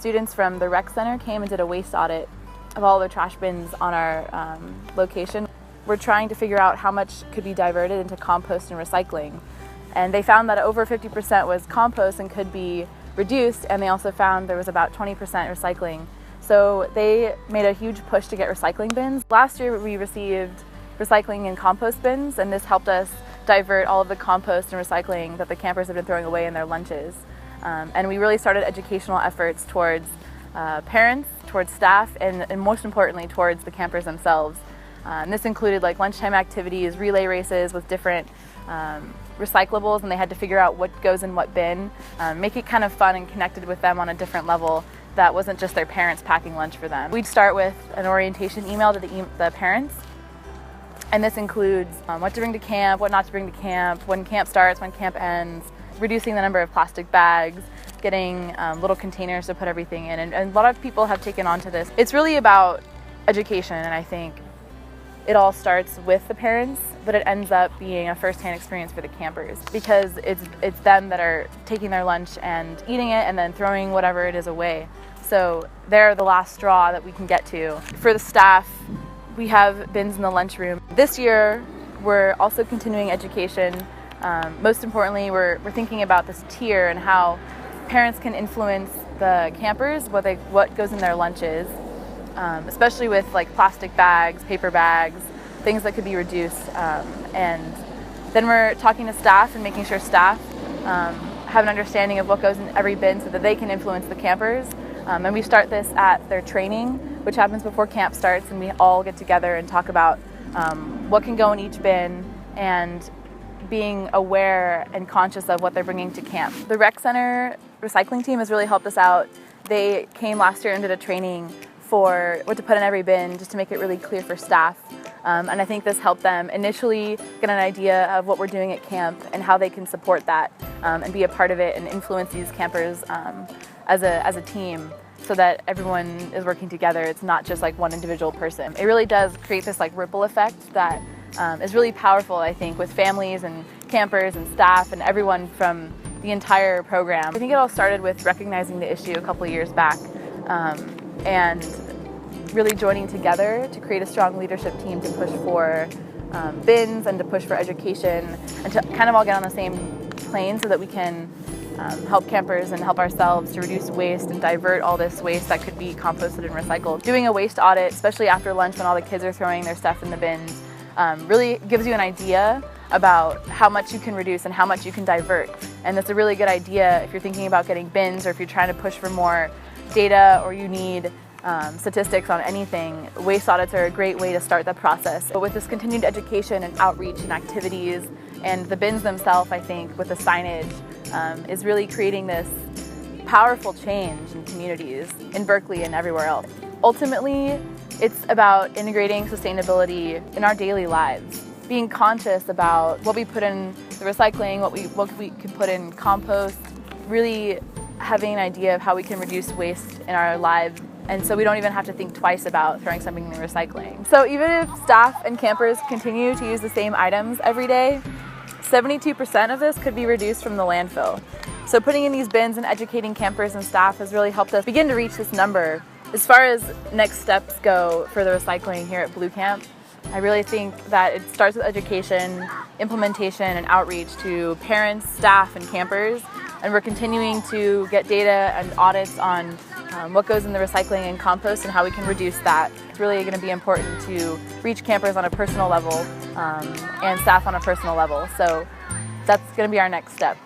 students from the rec center came and did a waste audit of all the trash bins on our location. We're trying to figure out how much could be diverted into compost and recycling. And they found that over 50% was compost and could be reduced, and they also found there was about 20% recycling. So they made a huge push to get recycling bins. Last year we received recycling and compost bins, and this helped us divert all of the compost and recycling that the campers have been throwing away in their lunches. And we really started educational efforts towards parents, towards staff, and most importantly towards the campers themselves. And this included like lunchtime activities, relay races with different recyclables, and they had to figure out what goes in what bin, make it kind of fun and connected with them on a different level that wasn't just their parents packing lunch for them. We'd start with an orientation email to the parents, and this includes what to bring to camp, what not to bring to camp, when camp starts, when camp ends, reducing the number of plastic bags, getting little containers to put everything in, and a lot of people have taken on to this. It's really about education, and I think it all starts with the parents, but it ends up being a first-hand experience for the campers because it's them that are taking their lunch and eating it and then throwing whatever it is away. So they're the last straw that we can get to. For the staff, we have bins in the lunchroom. This year, we're also continuing education. Most importantly, we're thinking about this tier and how parents can influence the campers, what goes in their lunches. Especially with like plastic bags, paper bags, things that could be reduced. And then we're talking to staff and making sure staff have an understanding of what goes in every bin so that they can influence the campers. And we start this at their training, which happens before camp starts, and we all get together and talk about what can go in each bin and being aware and conscious of what they're bringing to camp. The rec center recycling team has really helped us out. They came last year and did a training for what to put in every bin just to make it really clear for staff. And I think this helped them initially get an idea of what we're doing at camp and how they can support that and be a part of it and influence these campers as a team so that everyone is working together. It's not just like one individual person. It really does create this like ripple effect that is really powerful, I think, with families and campers and staff and everyone from the entire program. I think it all started with recognizing the issue a couple years back. And really joining together to create a strong leadership team to push for bins and to push for education and to kind of all get on the same plane so that we can help campers and help ourselves to reduce waste and divert all this waste that could be composted and recycled. Doing a waste audit, especially after lunch when all the kids are throwing their stuff in the bins, really gives you an idea about how much you can reduce and how much you can divert. And that's a really good idea if you're thinking about getting bins or if you're trying to push for more data or you need statistics on anything. Waste audits are a great way to start the process. But with this continued education and outreach and activities and the bins themselves, I think, with the signage, is really creating this powerful change in communities in Berkeley and everywhere else. Ultimately, it's about integrating sustainability in our daily lives, being conscious about what we put in the recycling, what we can put in compost, really having an idea of how we can reduce waste in our lives, and so we don't even have to think twice about throwing something in the recycling. So even if staff and campers continue to use the same items every day, 72% of this could be reduced from the landfill. So putting in these bins and educating campers and staff has really helped us begin to reach this number. As far as next steps go for the recycling here at Blue Camp, I really think that it starts with education, implementation, and outreach to parents, staff, and campers. And we're continuing to get data and audits on what goes in the recycling and compost and how we can reduce that. It's really going to be important to reach campers on a personal level and staff on a personal level. So that's going to be our next step.